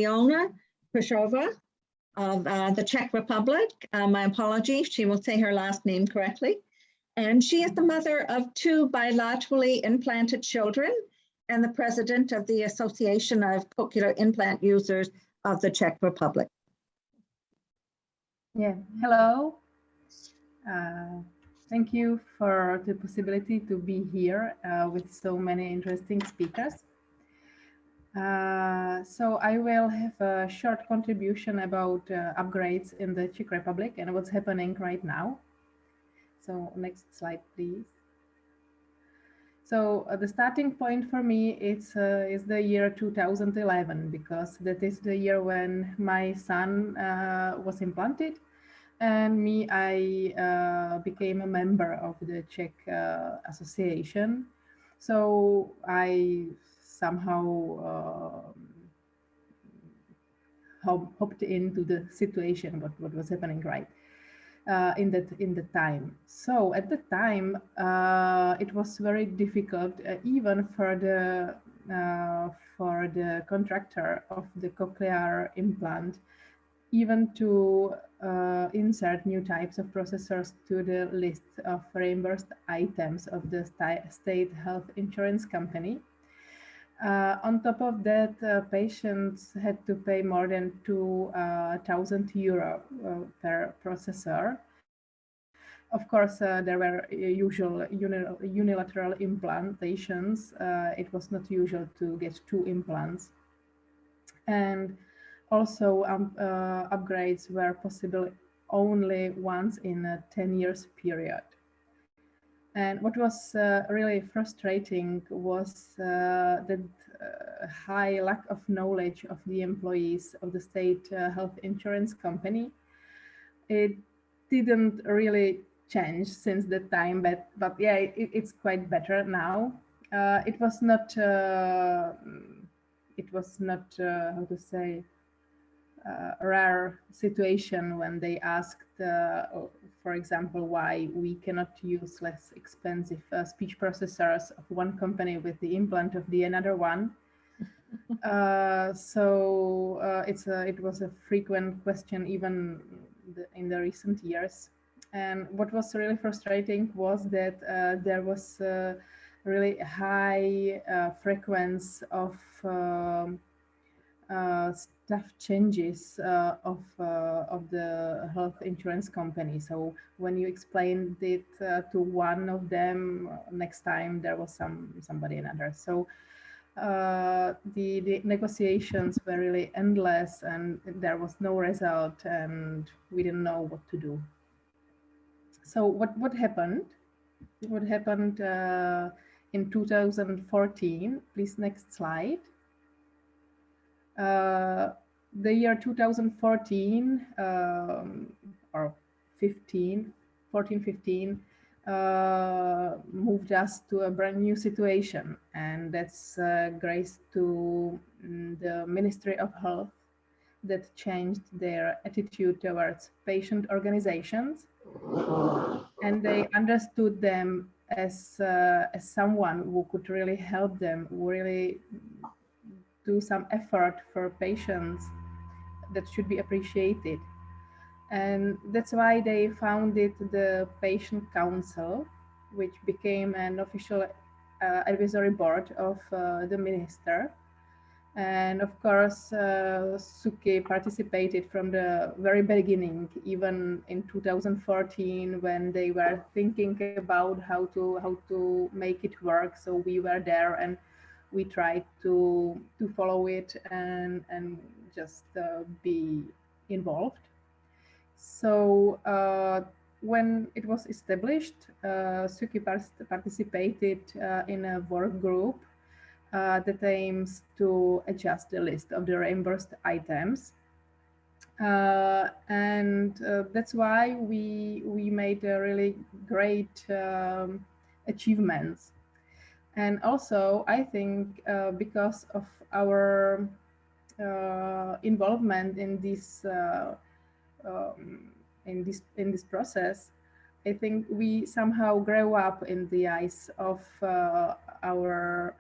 Leona Pejcharova of the Czech Republic. My apologies, she will say her last name correctly. And she is the mother of 2 bilaterally implanted children and the president of the Association of Cochlear Implant Users of the Czech Republic. Yeah, hello. Thank you for the possibility to be here with so many interesting speakers. So I will have a short contribution about upgrades in the Czech Republic and what's happening right now. So next slide, please. So the starting point for me is the year 2011, because that is the year when my son was implanted, and I became a member of the Czech Association. So I somehow hopped into the situation, what was happening right in the time. So at the time, it was very difficult, even for the contractor of the cochlear implant, even to insert new types of processors to the list of reimbursed items of the state health insurance company. On top of that, patients had to pay more than 2,000 euro per processor. Of course, there were usual unilateral implantations. It was not usual to get 2 implants. And also upgrades were possible only once in a 10 years period. And what was really frustrating was the high lack of knowledge of the employees of the state health insurance company. It didn't really change since that time, but yeah, it's quite better now. It was not how to say, a rare situation when they asked, for example, why we cannot use less expensive speech processors of one company with the implant of the another one. It was a frequent question even in the recent years. And what was really frustrating was that there was really high frequency of staff changes of the health insurance company. So when you explained it to one of them, next time there was somebody another. So the negotiations were really endless, and there was no result, and we didn't know what to do. So what happened? What happened in 2014? Please, next slide. The year 2014 or 15, moved us to a brand new situation, and that's grace to the Ministry of Health that changed their attitude towards patient organizations, and they understood them as someone who could really help them, really do some effort for patients that should be appreciated. And that's why they founded the Patient Council, which became an official advisory board of the minister. And of course, Suki participated from the very beginning, even in 2014, when they were thinking about how to make it work. So we were there, and we tried to follow it and just be involved. So when it was established, Suki participated in a work group that aims to adjust the list of the reimbursed items. And that's why we made a really great achievements. And also, I think because of our involvement in this process, I think we somehow grow up in the eyes of our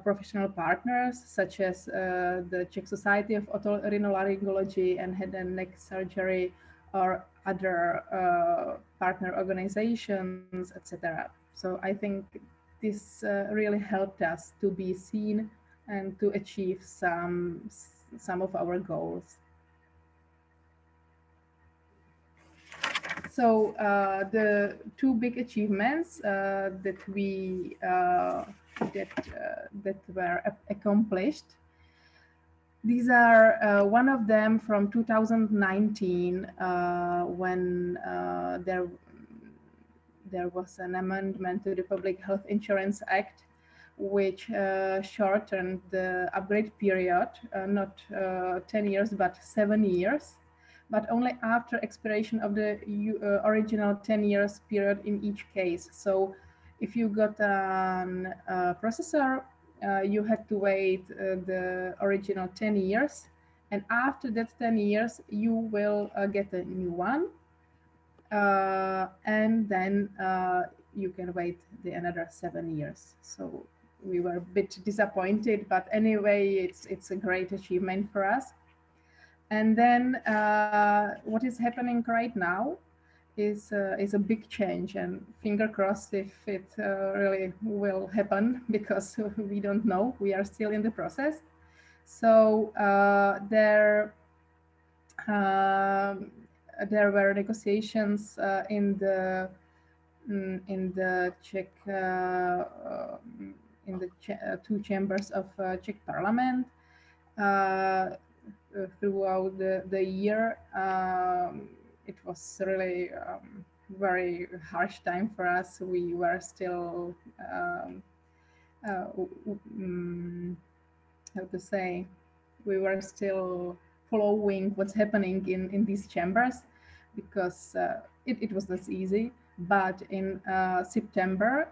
professional partners, such as the Czech Society of Otorhinolaryngology and Head and Neck Surgery, or other partner organizations, etc. So I think this really helped us to be seen and to achieve some of our goals. So the two big achievements that were accomplished. These are one of them from 2019 when there was an amendment to the Public Health Insurance Act, which shortened the upgrade period, not 10 years, but 7 years, but only after expiration of the original 10 years period in each case. So if you got a processor, you had to wait the original 10 years. And after that 10 years, you will get a new one. And then you can wait another 7 years. So we were a bit disappointed, but anyway, it's a great achievement for us. And then what is happening right now is a big change, and finger crossed if it really will happen, because we don't know. We are still in the process. So there were negotiations in the Czech two chambers of Czech Parliament throughout the year. It was really very harsh time for us. We were still how to say, we were still following what's happening in these chambers, because it was less easy. But in September,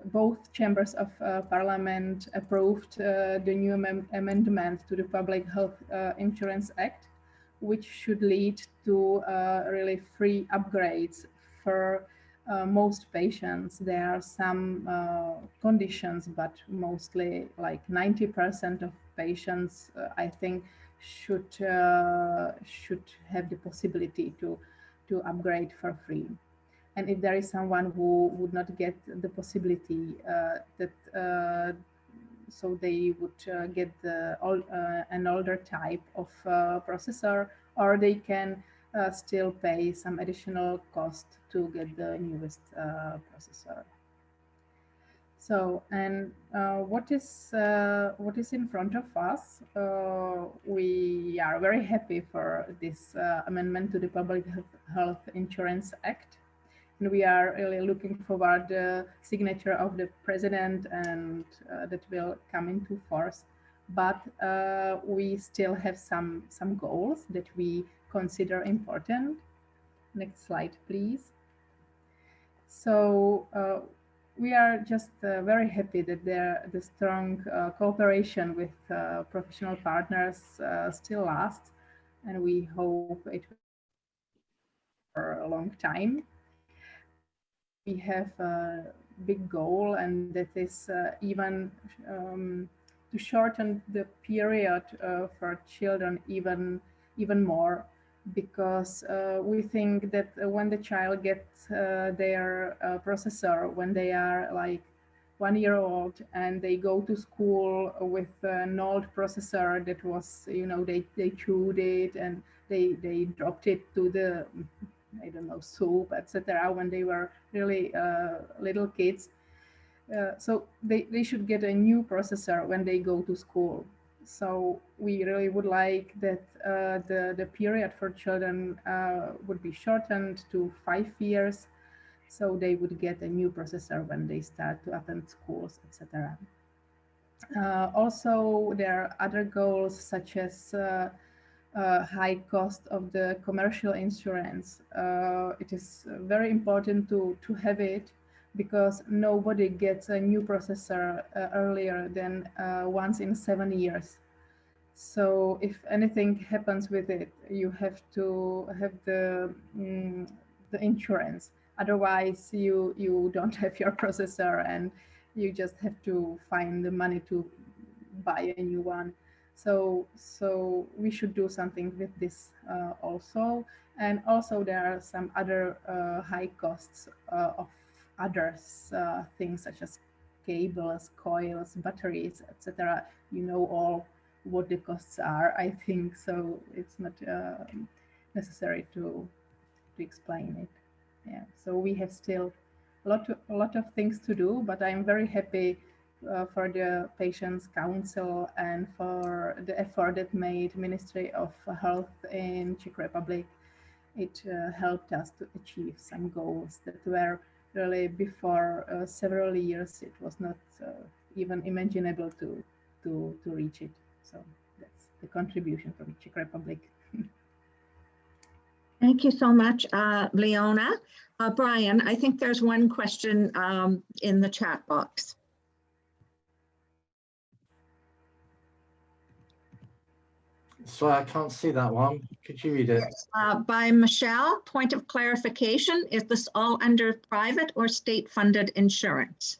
both chambers of Parliament approved the new amendment to the Public Health Insurance Act, which should lead to really free upgrades for most patients. There are some conditions, but mostly like 90% of patients, I think, should have the possibility to upgrade for free. And if there is someone who would not get the possibility, so they would get an older type of processor, or they can still pay some additional cost to get the newest processor. So, and what is in front of us? We are very happy for this amendment to the Public Health Insurance Act. And we are really looking forward to the signature of the president, and that will come into force. But we still have some goals that we consider important. Next slide, please. So we are just very happy that the strong cooperation with professional partners still lasts, and we hope it will for a long time. We have a big goal, and that is even to shorten the period for children even more, because we think that when the child gets their processor when they are like 1 year old, and they go to school with an old processor that was, you know, they chewed it and they dropped it to the, I don't know, soup, etc., when they were really little kids. So they should get a new processor when they go to school. So we really would like that the period for children would be shortened to 5 years, so they would get a new processor when they start to attend schools, etc. Also, there are other goals, such as high cost of the commercial insurance. It is very important to have it, because nobody gets a new processor earlier than once in 7 years. So if anything happens with it, you have to have the insurance. Otherwise, you don't have your processor, and You just have to find the money to buy a new one. So we should do something with this also. And also there are some other high costs of others things such as cables, coils, batteries, etc. You know all what the costs are, I think. So it's not necessary to explain it. Yeah. So we have still a lot of things to do, but I'm very happy for the Patients Council and for the effort that made Ministry of Health in Czech Republic. It helped us to achieve some goals that were really before several years. It was not even imaginable to reach it. So that's the contribution from Czech Republic. Thank you so much, Leona. Brian, I think there's one question in the chat box. Sorry, I can't see that one. Could you read it? By Michelle, point of clarification, is this all under private or state-funded insurance?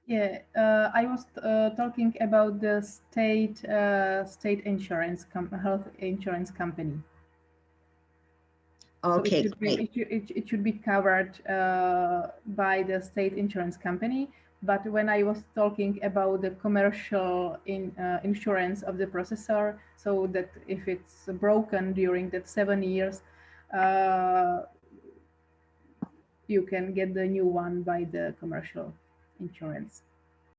Yeah, I was talking about the state insurance, health insurance company. Okay, so it should be covered by the state insurance company. But when I was talking about the commercial insurance of the processor, so that if it's broken during that 7 years, you can get the new one by the commercial insurance.